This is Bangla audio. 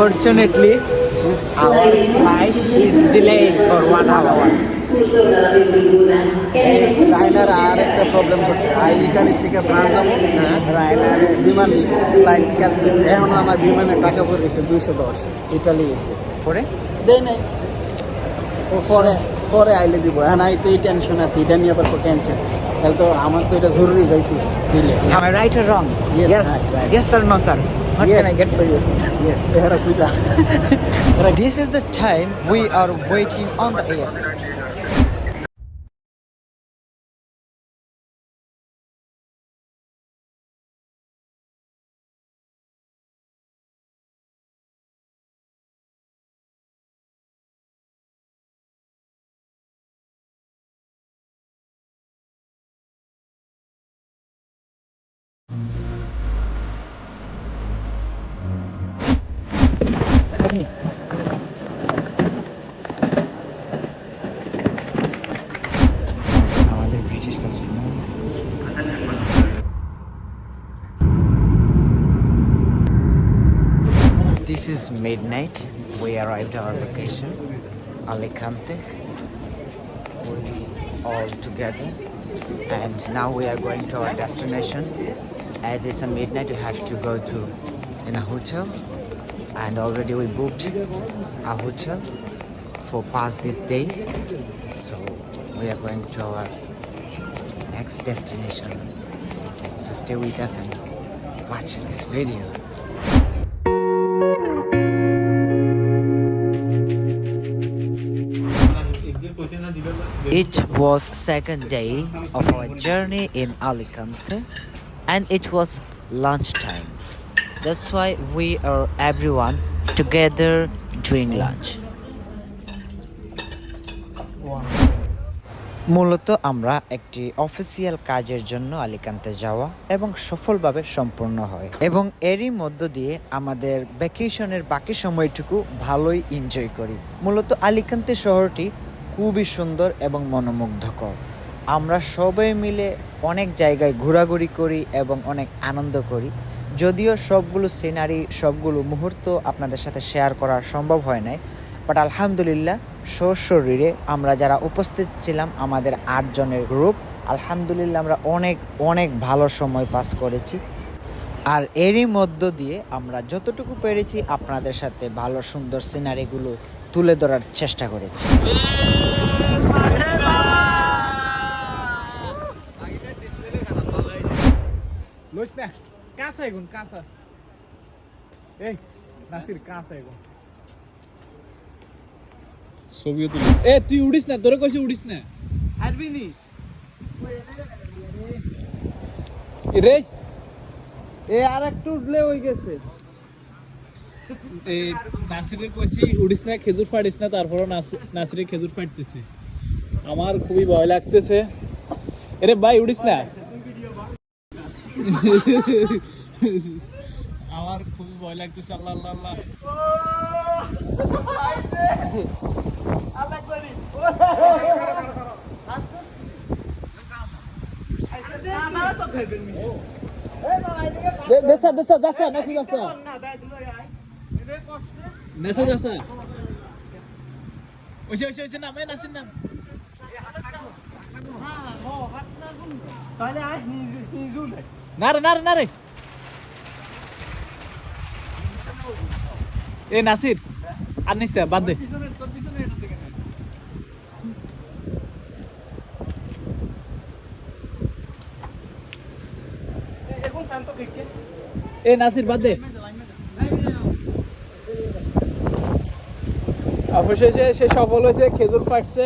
Unfortunately, our flight is delayed for 1 hour. রায়নার আর একটা প্রবলেম করছে ইটালি থেকে ফ্রান্স যাবো রায়নার বিমান ফ্লাইট ক্যান্সেল এখনো আমার বিমানের টাকা পড়েছে 210 ইটালি পরে দেয় নাই পরে পরে আইলে দিব হ্যাঁ নাই তো এই টেনশন আছে এটা নিয়ে আবার ক্যান্সেল তাহলে তো আমার তো এটা জরুরি যাইতো দিলে Am I right or wrong? Yes, Yes, right. yes or no, sir? What can I get for you? Yes, এরা কুইতা This is the time we are waiting on the airport. This is midnight. We arrived at our location, Alicante. We all together, and now we are going to our destination. As it's a midnight, we have to go to in a hotel, and already we booked a hotel for past this day. So we are going to our next destination. So stay with us and watch this video. It was second day of our journey in Alicante and it was lunchtime. That's why we are everyone together during lunch. মূলত আমরা একটি অফিসিয়াল কাজের জন্য আলিকান্তে যাওয়া এবং সফলভাবে সম্পূর্ণ হয় এবং এরই মধ্য দিয়ে আমাদের ভ্যাকেশনের বাকি সময়টুকু ভালোই এনজয় করি। মূলত আলিকান্তে শহরটি খুবই সুন্দর এবং মনোমুগ্ধকর। আমরা সবাই মিলে অনেক জায়গায় ঘোরাঘুরি করি এবং অনেক আনন্দ করি। যদিও সবগুলো সিনারি সবগুলো মুহূর্ত আপনাদের সাথে শেয়ার করা সম্ভব হয় নাই, বাট আলহামদুলিল্লাহ সশরীরে আমরা যারা উপস্থিত ছিলাম আমাদের 8 জনের গ্রুপ, আলহামদুলিল্লাহ আমরা অনেক অনেক ভালো সময় পাস করেছি। আর এরই মধ্য দিয়ে আমরা যতটুকু পেরেছি আপনাদের সাথে ভালো সুন্দর সিনারিগুলো তুলে ধরার চেষ্টা করেছি। ছবিও তুলি তুই উড়িস না, তোরে কইছি উড়িস না আসবি নি রে আর একটু উঠলে হয়ে গেছে। নাসিরের কইছি উড়িস না, খেজুর ফাটিস না, তারপরও নাসিরের খেজুর ফাটতেছে। আমার খুবই ভয় লাগতেছে। এরে ভাই উড়িস না, আমার খুবই ভয় লাগতেছে। আল্লাহ আল্লাহ আল্লাহ Desa Oise namanya nasin nam. Nare. Nasir. Anis deh, bad deh. Nasir বাদ দে। অবশেষে সে সফল হয়েছে, খেজুর ফাটছে।